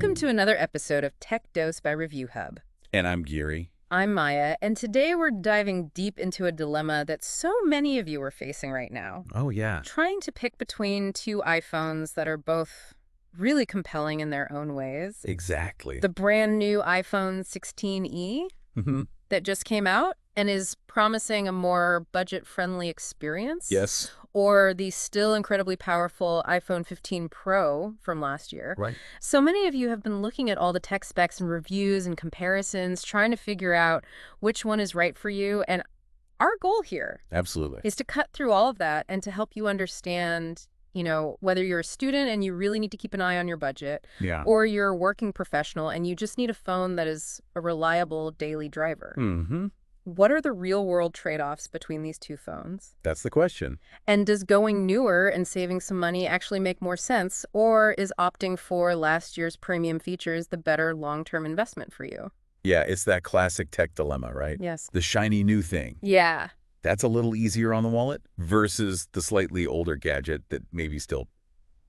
Welcome to another episode of Tech Dose by Review Hub. And I'm Geary. I'm Maya, and today we're diving deep into a dilemma that so many of you are facing right now. Oh, yeah. Trying to pick between two iPhones that are both really compelling in their own ways. Exactly. The brand new iPhone 16e that just came out and is promising a more budget-friendly experience. Yes. Or the still incredibly powerful iPhone 15 Pro from last year. Right. So many of you have been looking at all the tech specs and reviews and comparisons, trying to figure out which one is right for you. And our goal here Absolutely. is to cut through all of that and to help you understand, whether you're a student and you really need to keep an eye on your budget, Yeah. or you're a working professional and you just need a phone that is a reliable daily driver. Mm-hmm. What are the real-world trade-offs between these two phones? That's the question. And does going newer and saving some money actually make more sense, or is opting for last year's premium features the better long-term investment for you? Yeah, it's that classic tech dilemma, right? Yes. The shiny new thing. Yeah. That's a little easier on the wallet versus the slightly older gadget that maybe still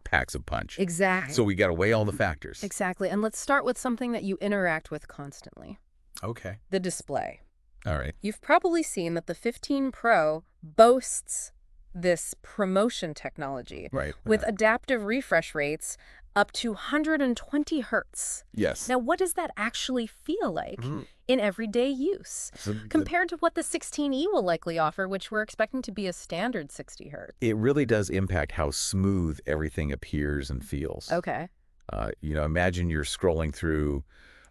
packs a punch. Exactly. So we got to weigh all the factors. Exactly. And let's start with something that you interact with constantly. Okay. The display. All right. You've probably seen that the 15 Pro boasts this promotion technology Right. with adaptive refresh rates up to 120 hertz. Yes. Now, what does that actually feel like in everyday use compared to what the 16e will likely offer, which we're expecting to be a standard 60 hertz? It really does impact how smooth everything appears and feels. Okay. Imagine you're scrolling through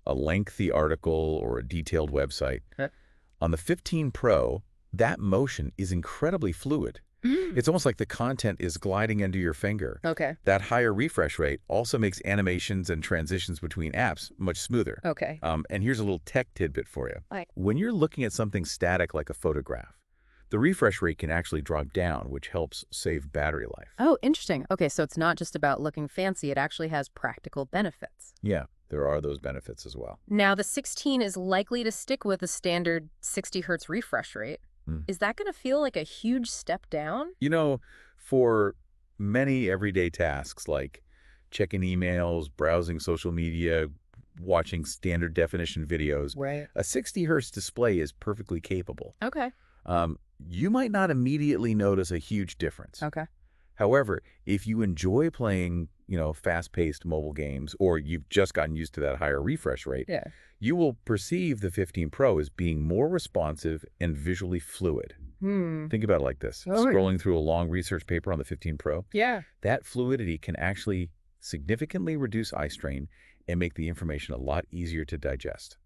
a lengthy article or a detailed website. On the 15 Pro, that motion is incredibly fluid. It's almost like the content is gliding under your finger. Okay. That higher refresh rate also makes animations and transitions between apps much smoother. Okay. And here's a little tech tidbit for you. Right. When you're looking at something static like a photograph, the refresh rate can actually drop down, which helps save battery life. Oh, interesting. Okay, so it's not just about looking fancy. It actually has practical benefits. Yeah, there are those benefits as well. Now, the 16 is likely to stick with a standard 60 hertz refresh rate. Is that going to feel like a huge step down? For many everyday tasks like checking emails, browsing social media, watching standard definition videos, Right. a 60 hertz display is perfectly capable. Okay. You might not immediately notice a huge difference. Okay. However, if you enjoy playing, fast-paced mobile games, or you've just gotten used to that higher refresh rate, Yeah. you will perceive the 15 Pro as being more responsive and visually fluid. Think about it like this. Oh, yeah. Scrolling through a long research paper on the 15 Pro, Yeah. that fluidity can actually significantly reduce eye strain and make the information a lot easier to digest.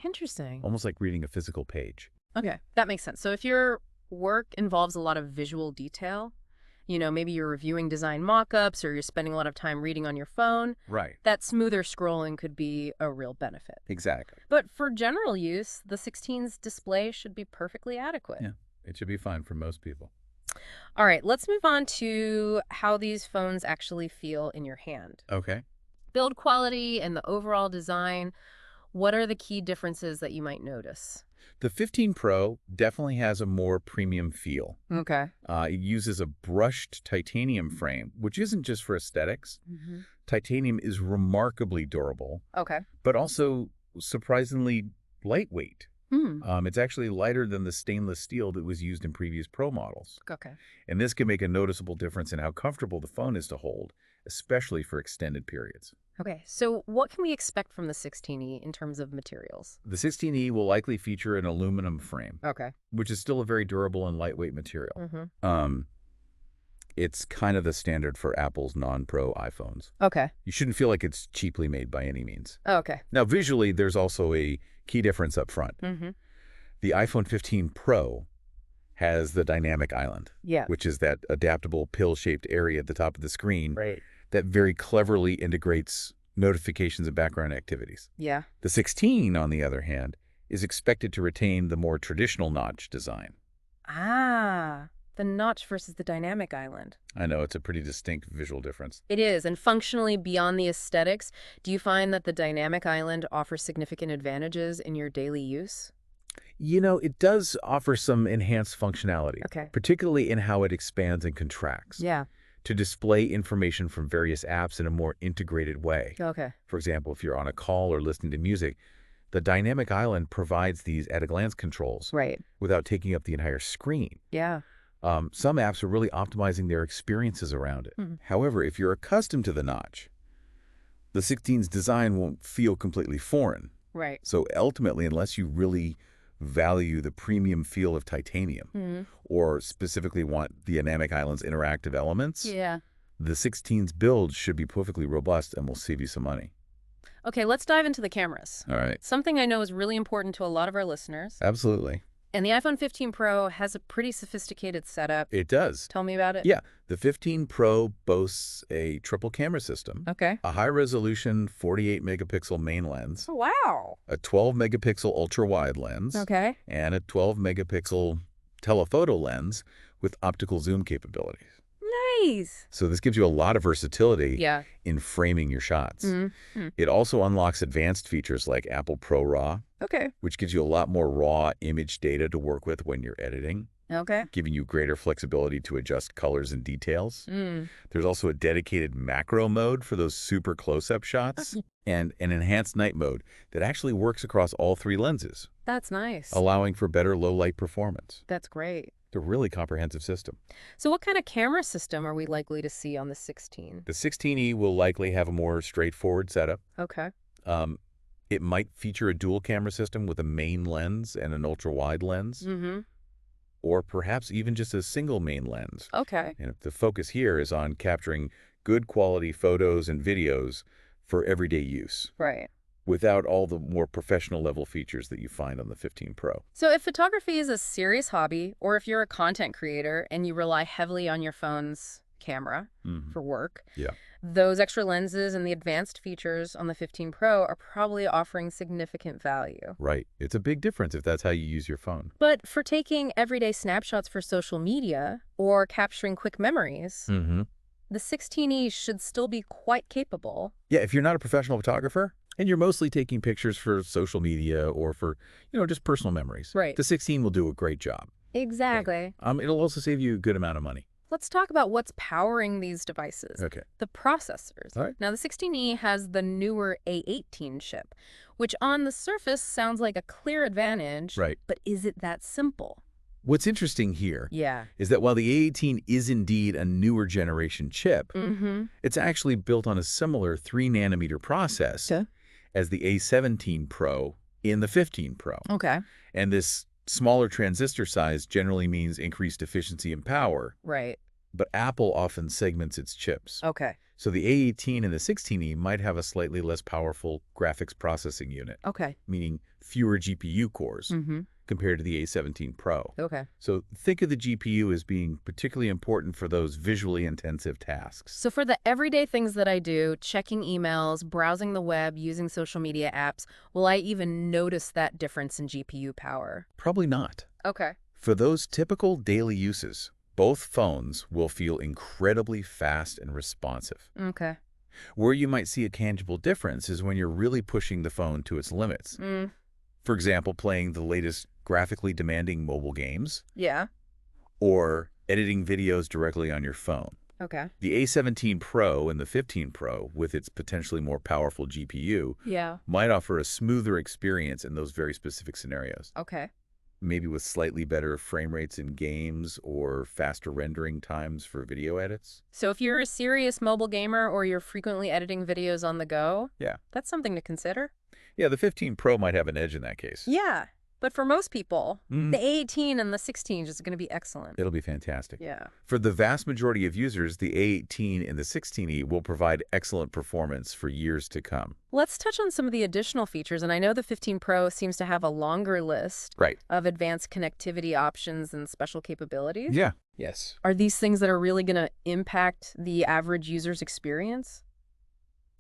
Interesting. Almost like reading a physical page. Okay, that makes sense. So if your work involves a lot of visual detail, maybe you're reviewing design mock-ups or you're spending a lot of time reading on your phone, Right. that smoother scrolling could be a real benefit. Exactly. But for general use, the 16's display should be perfectly adequate. Yeah, it should be fine for most people. All right, let's move on to how these phones actually feel in your hand. Okay. Build quality and the overall design, what are the key differences that you might notice? The 15 Pro definitely has a more premium feel. Okay. It uses a brushed titanium frame, which isn't just for aesthetics. Titanium is remarkably durable, Okay. but also surprisingly lightweight. It's actually lighter than the stainless steel that was used in previous Pro models. Okay. And this can make a noticeable difference in how comfortable the phone is to hold, especially for extended periods. Okay, so what can we expect from the 16e in terms of materials? The 16e will likely feature an aluminum frame, Okay. which is still a very durable and lightweight material. It's kind of the standard for Apple's non-Pro iPhones. Okay. You shouldn't feel like it's cheaply made by any means. Okay. Now, visually, there's also a key difference up front. The iPhone 15 Pro has the dynamic island, Yeah. which is that adaptable pill-shaped area at the top of the screen Right. that very cleverly integrates notifications and background activities. Yeah. The 16, on the other hand, is expected to retain the more traditional notch design. Ah, the notch versus the dynamic island. I know, it's a pretty distinct visual difference. It is, and functionally beyond the aesthetics, do you find that the dynamic island offers significant advantages in your daily use? It does offer some enhanced functionality, Okay. particularly in how it expands and contracts. Yeah. to display information from various apps in a more integrated way. Okay. For example, if you're on a call or listening to music, the dynamic island provides these at-a-glance controls Right. without taking up the entire screen. Yeah. Some apps are really optimizing their experiences around it. However, if you're accustomed to the notch, the 16's design won't feel completely foreign. Right. So ultimately, unless you really value the premium feel of titanium or specifically want the dynamic island's interactive elements, Yeah. the 16's build should be perfectly robust and will save you some money. Okay, let's dive into the cameras. All right. Something I know is really important to a lot of our listeners. Absolutely. And the iPhone 15 Pro has a pretty sophisticated setup. It does. Tell me about it. Yeah. The 15 Pro boasts a triple camera system, Okay. a high-resolution 48-megapixel main lens, Oh, wow. a 12-megapixel ultra-wide lens, Okay. and a 12-megapixel telephoto lens with optical zoom capabilities. Nice. So this gives you a lot of versatility Yeah. in framing your shots. Mm-hmm. It also unlocks advanced features like Apple ProRAW, Okay. which gives you a lot more raw image data to work with when you're editing, Okay. giving you greater flexibility to adjust colors and details. Mm. There's also a dedicated macro mode for those super close-up shots and an enhanced night mode that actually works across all three lenses, That's nice. allowing for better low-light performance. That's great. It's a really comprehensive system. So what kind of camera system are we likely to see on the 16? The 16E will likely have a more straightforward setup. Okay. It might feature a dual camera system with a main lens and an ultra-wide lens, Mm-hmm. or perhaps even just a single main lens. Okay. And the focus here is on capturing good quality photos and videos for everyday use, Right. without all the more professional level features that you find on the 15 Pro. So if photography is a serious hobby, or if you're a content creator and you rely heavily on your phone's camera for work, Yeah. those extra lenses and the advanced features on the 15 Pro are probably offering significant value. Right. It's a big difference if that's how you use your phone. But for taking everyday snapshots for social media or capturing quick memories, the 16E should still be quite capable. Yeah, if you're not a professional photographer and you're mostly taking pictures for social media or for, just personal memories, Right. the 16 will do a great job. Exactly. It'll also save you a good amount of money. Let's talk about what's powering these devices. Okay. The processors. All right. Now, the 16E has the newer A18 chip, which on the surface sounds like a clear advantage. Right. But is it that simple? What's interesting here Yeah. is that while the A18 is indeed a newer generation chip, it's actually built on a similar 3-nanometer process as the A17 Pro in the 15 Pro. Okay. And this smaller transistor size generally means increased efficiency and power, Right. but Apple often segments its chips. Okay. So the A18 and the 16E might have a slightly less powerful graphics processing unit, Okay. meaning fewer GPU cores compared to the A17 Pro. Okay. So think of the GPU as being particularly important for those visually intensive tasks. So for the everyday things that I do, checking emails, browsing the web, using social media apps, will I even notice that difference in GPU power? Probably not. Okay. For those typical daily uses, both phones will feel incredibly fast and responsive. Okay. Where you might see a tangible difference is when you're really pushing the phone to its limits. For example, playing the latest graphically demanding mobile games Yeah. or editing videos directly on your phone. Okay. The A17 Pro and the 15 Pro, with its potentially more powerful GPU, Yeah. might offer a smoother experience in those very specific scenarios. Okay. Maybe with slightly better frame rates in games or faster rendering times for video edits. So if you're a serious mobile gamer or you're frequently editing videos on the go, Yeah. that's something to consider. Yeah, the 15 Pro might have an edge in that case. Yeah. But for most people, the A18 and the 16 is going to be excellent. It'll be fantastic. Yeah. For the vast majority of users, the A18 and the 16E will provide excellent performance for years to come. Let's touch on some of the additional features. And I know the 15 Pro seems to have a longer list Right. of advanced connectivity options and special capabilities. Yeah. Yes. Are these things that are really going to impact the average user's experience?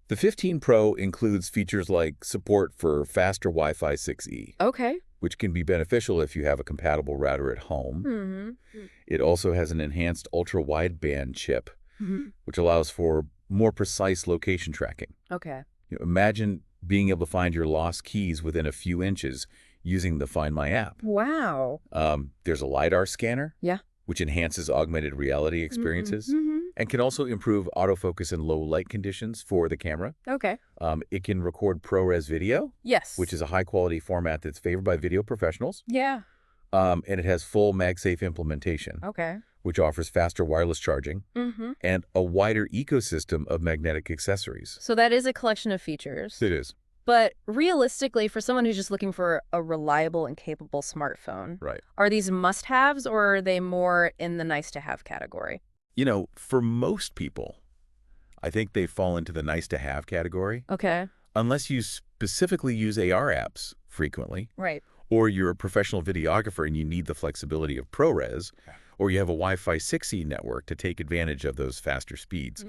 The 15 Pro includes features like support for faster Wi-Fi 6E, Okay. which can be beneficial if you have a compatible router at home. It also has an enhanced ultra-wideband chip, which allows for more precise location tracking. Okay. Imagine being able to find your lost keys within a few inches using the Find My app. Wow. There's a LiDAR scanner, Yeah. which enhances augmented reality experiences. and can also improve autofocus in low light conditions for the camera. Okay. It can record ProRes video, Yes. which is a high-quality format that's favored by video professionals. Yeah. And it has full MagSafe implementation, Okay. which offers faster wireless charging Mm-hmm. and a wider ecosystem of magnetic accessories. So that is a collection of features. It is. But realistically, for someone who's just looking for a reliable and capable smartphone, Right. are these must-haves or are they more in the nice-to-have category? You know, for most people, I think they fall into the nice-to-have category, Okay. unless you specifically use AR apps frequently, Right. or you're a professional videographer and you need the flexibility of ProRes, or you have a Wi-Fi 6E network to take advantage of those faster speeds.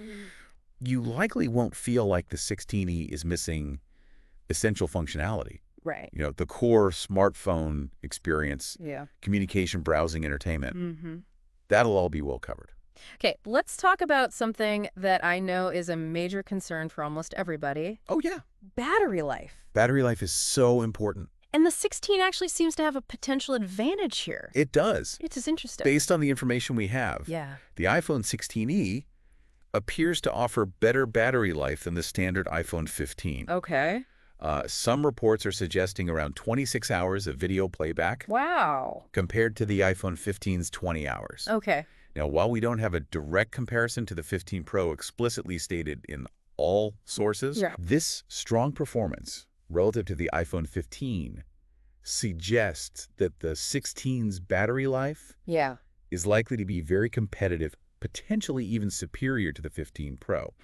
You likely won't feel like the 16E is missing essential functionality. Right. You know, the core smartphone experience, Yeah. communication, browsing, entertainment, Mm-hmm. that'll all be well covered. Okay, let's talk about something that I know is a major concern for almost everybody. Oh, yeah. Battery life. Battery life is so important. And the 16 actually seems to have a potential advantage here. It does. It is interesting. Based on the information we have, Yeah. the iPhone 16e appears to offer better battery life than the standard iPhone 15. Okay. Some reports are suggesting around 26 hours of video playback Wow. compared to the iPhone 15's 20 hours. Okay. Now, while we don't have a direct comparison to the 15 Pro explicitly stated in all sources, Yeah. this strong performance relative to the iPhone 15 suggests that the 16's battery life Yeah. is likely to be very competitive, potentially even superior to the 15 Pro.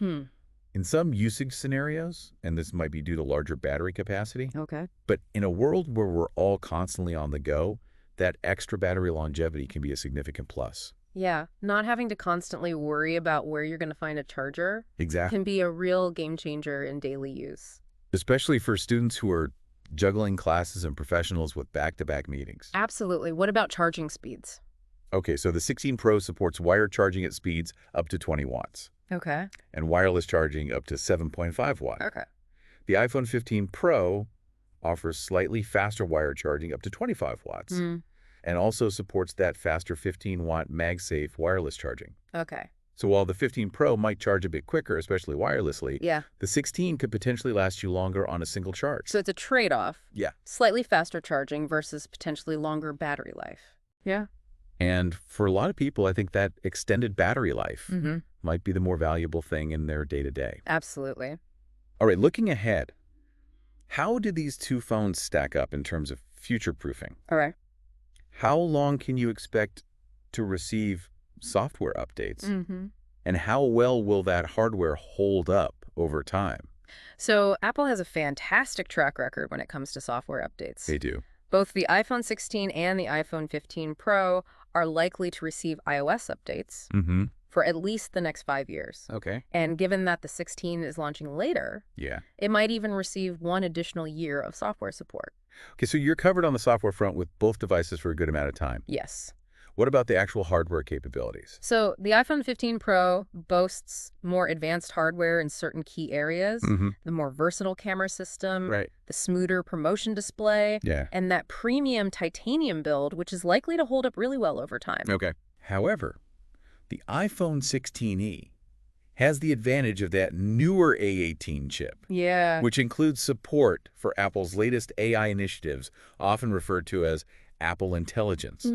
In some usage scenarios, and this might be due to larger battery capacity, Okay. but in a world where we're all constantly on the go, that extra battery longevity can be a significant plus. Yeah. Not having to constantly worry about where you're going to find a charger Exactly. can be a real game changer in daily use. Especially for students who are juggling classes and professionals with back-to-back meetings. Absolutely. What about charging speeds? Okay, so the 16 Pro supports wired charging at speeds up to 20 watts Okay. and wireless charging up to 7.5 watts. Okay. The iPhone 15 Pro offers slightly faster wired charging up to 25 watts and also supports that faster 15-watt MagSafe wireless charging. Okay. So while the 15 Pro might charge a bit quicker, especially wirelessly, Yeah. the 16 could potentially last you longer on a single charge. So it's a trade-off. Yeah. Slightly faster charging versus potentially longer battery life. Yeah. And for a lot of people, I think that extended battery life Mm-hmm. might be the more valuable thing in their day-to-day. Absolutely. All right, looking ahead, how do these two phones stack up in terms of future-proofing? All right. How long can you expect to receive software updates? Mm-hmm. And how well will that hardware hold up over time? So Apple has a fantastic track record when it comes to software updates. They do. Both the iPhone 16 and the iPhone 15 Pro are likely to receive iOS updates Mm-hmm. for at least the next 5 years. Okay. And given that the 16 is launching later, Yeah. it might even receive 1 additional year of software support. Okay, so you're covered on the software front with both devices for a good amount of time. Yes. What about the actual hardware capabilities? So the iPhone 15 Pro boasts more advanced hardware in certain key areas, Mm-hmm. the more versatile camera system, Right. the smoother promotion display, Yeah. and that premium titanium build, which is likely to hold up really well over time. Okay. However, the iPhone 16e has the advantage of that newer A18 chip, Yeah. which includes support for Apple's latest AI initiatives, often referred to as Apple Intelligence.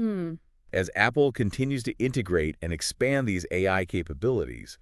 As Apple continues to integrate and expand these AI capabilities,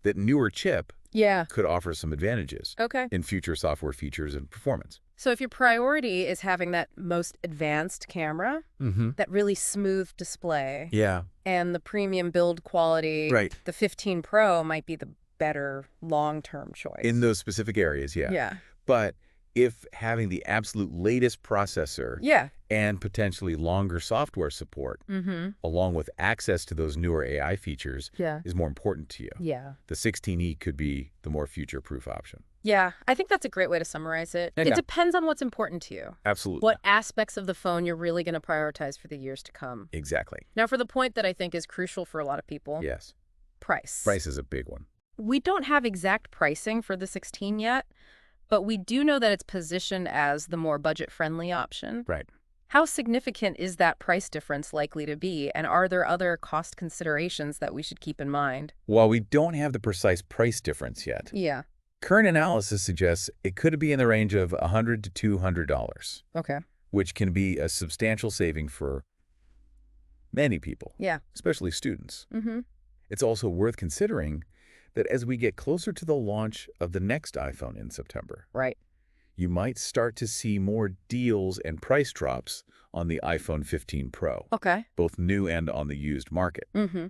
that newer chip Yeah. could offer some advantages Okay. in future software features and performance. So if your priority is having that most advanced camera, Mm-hmm. that really smooth display, Yeah. and the premium build quality, Right. the 15 Pro might be the better long-term choice. In those specific areas, yeah. Yeah. But if having the absolute latest processor Yeah. and potentially longer software support, Mm-hmm. along with access to those newer AI features, Yeah. is more important to you, Yeah. the 16e could be the more future-proof option. Yeah. I think that's a great way to summarize it. Okay. It depends on what's important to you. Absolutely. What aspects of the phone you're really going to prioritize for the years to come. Exactly. Now, for the point that I think is crucial for a lot of people, Yes. price. Price is a big one. We don't have exact pricing for the 16 yet, but we do know that it's positioned as the more budget-friendly option. Right. How significant is that price difference likely to be, and are there other cost considerations that we should keep in mind? While we don't have the precise price difference yet, Yeah. current analysis suggests it could be in the range of $100 to $200, Okay. which can be a substantial saving for many people, Yeah. especially students. Mm-hmm. It's also worth considering that as we get closer to the launch of the next iPhone in September, Right. you might start to see more deals and price drops on the iPhone 15 Pro, Okay. both new and on the used market. Mm-hmm.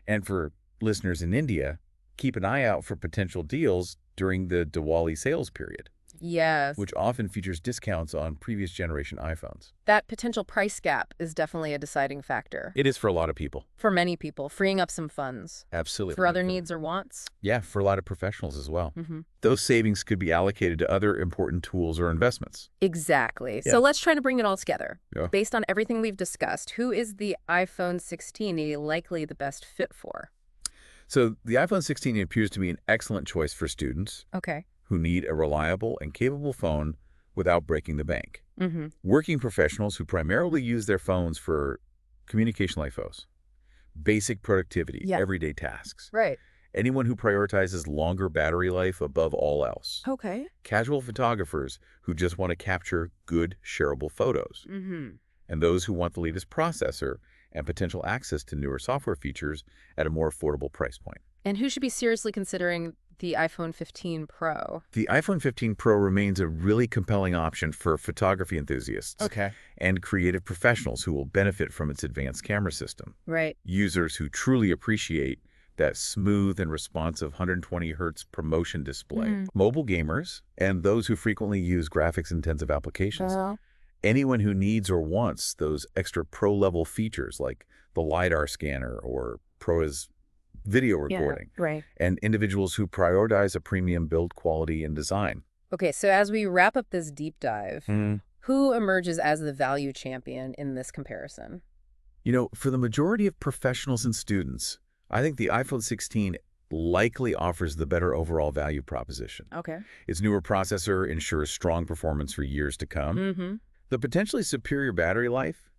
And for listeners in India, keep an eye out for potential deals during the Diwali sales period, Yes. which often features discounts on previous generation iPhones. That potential price gap is definitely a deciding factor. It is for a lot of people. For many people, freeing up some funds. Absolutely. For other needs or wants? Yeah, for a lot of professionals as well. Mm-hmm. Those savings could be allocated to other important tools or investments. Exactly. Yeah. So let's try to bring it all together. Yeah. Based on everything we've discussed, who is the iPhone 16 likely the best fit for? So the iPhone 16 appears to be an excellent choice for students Okay. who need a reliable and capable phone without breaking the bank. Mm-hmm. Working professionals who primarily use their phones for communication like phones, basic productivity, Yeah. everyday tasks. Right. Anyone who prioritizes longer battery life above all else. Okay. Casual photographers who just want to capture good, shareable photos. Mm-hmm. And those who want the latest processor and potential access to newer software features at a more affordable price point. And who should be seriously considering the iPhone 15 Pro? The iPhone 15 Pro remains a really compelling option for photography enthusiasts and creative professionals who will benefit from its advanced camera system. Right. Users who truly appreciate that smooth and responsive 120 Hz promotion display. Mhm. Mobile gamers and those who frequently use graphics-intensive applications. Anyone who needs or wants those extra pro-level features like the LiDAR scanner or ProRes video recording, Right. and individuals who prioritize a premium build quality and design. Okay, so as we wrap up this deep dive, who emerges as the value champion in this comparison? You know, for the majority of professionals and students, I think the iPhone 16 likely offers the better overall value proposition. Okay. Its newer processor ensures strong performance for years to come. Mm-hmm. The potentially superior battery life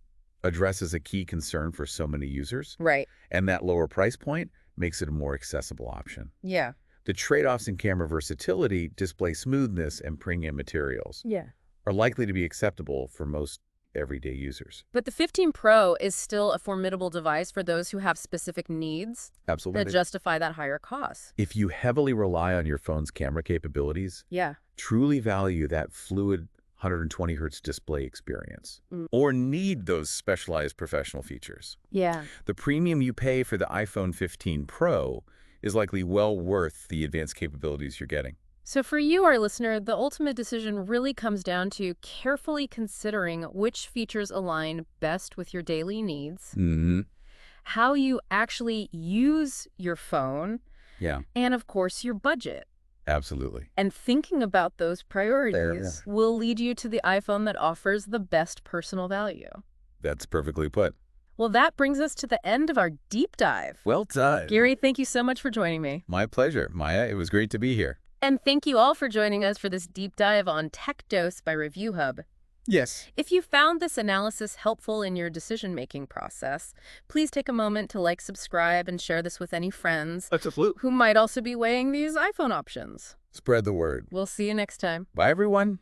addresses a key concern for so many users, Right. and that lower price point makes it a more accessible option. Yeah. The trade-offs in camera versatility, display smoothness, and premium materials Yeah. are likely to be acceptable for most everyday users. But the 15 Pro is still a formidable device for those who have specific needs that Absolutely. justify that higher cost. If you heavily rely on your phone's camera capabilities, Yeah. truly value that fluid 120 Hz display experience, Mm. or need those specialized professional features, Yeah. the premium you pay for the iPhone 15 Pro is likely well worth the advanced capabilities you're getting. So for you, our listener, the ultimate decision really comes down to carefully considering which features align best with your daily needs, how you actually use your phone, Yeah, and of course, your budget. absolutely. And thinking about those priorities will lead you to the iPhone that offers the best personal value. That's perfectly put. Well, that brings us to the end of our deep dive. Well done. Gary, thank you so much for joining me. My pleasure, Maya. It was great to be here. And thank you all for joining us for this deep dive on Tech Dose by Review Hub. Yes. If you found this analysis helpful in your decision-making process, please take a moment to like, subscribe, and share this with any friends Absolutely. who might also be weighing these iPhone options. Spread the word. We'll see you next time. Bye, everyone.